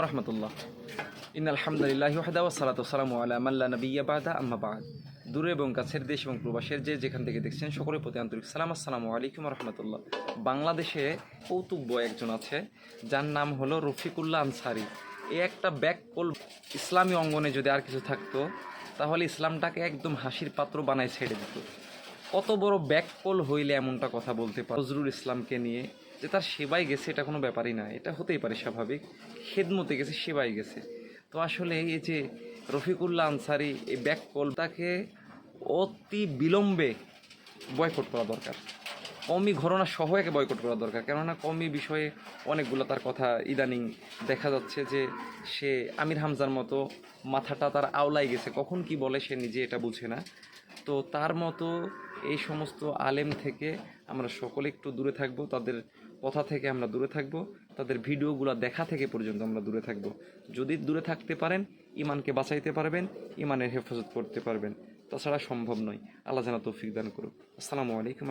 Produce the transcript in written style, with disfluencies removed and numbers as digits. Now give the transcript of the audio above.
রহমতুল্লাহ ইন্নাল হামদুলিল্লাহি ওয়াহদাহু ওয়াসসালাতু ওয়াসসালামু আলা মান লা নাবিয়্যা বা'দা আম্মা বা'দ। দূরে এবং কাছের দেশ এবং প্রবাসের যেখান থেকে দেখছেন সকলের প্রতি আন্তরিক সালাম, আসসালামু আলাইকুম রহমতুল্লাহ। বাংলাদেশে কৌতুক একজন আছে যার নাম হলো রফিকুল্লাহ আনসারী। এই একটা ব্যাককল ইসলামী অঙ্গনে যদি আর কিছু থাকতো তাহলে ইসলামটাকে একদম হাসির পাত্র বানায় ছেড়ে দিত। কত বড় ব্যাককল হইলে এমনটা কথা বলতে পারে নজরুল ইসলামকে নিয়ে, যে তার সেবাই গেছে এটা কোনো ব্যাপারই না, এটা হতেই পারে স্বাভাবিক, খেদমতে গেছে, সেবাই গেছে। তো আসলে এই যে রফিকুল্লাহ আনসারী এই ব্যাককল, তাকে অতি বিলম্বে বয়কট করা দরকার। কওমি ঘটনা সহ একে বয়কট করা দরকার, কেননা কওমি বিষয়ে অনেকগুলো তার কথা ইদানিং দেখা যাচ্ছে যে সে আমির হামজার মতো মাথাটা তার আওলাই গেছে, কখন কি বলে সে নিজে এটা বুঝে না। তো তার মতো এই সমস্ত আলেম থেকে আমরা সকলে একটু দূরে থাকবো, তাদের কথা থেকে আমরা দূরে থাকবো, তাদের ভিডিওগুলো দেখা থেকে পর্যন্ত আমরা দূরে থাকবো। যদি দূরে থাকতে পারেন ইমানকে বাঁচাইতে পারবেন, ইমানের হেফাজত করতে পারবেন, তাছাড়া সম্ভব নয়। আল্লাহ যেন তৌফিক দান করুক। আসসালামু আলাইকুম।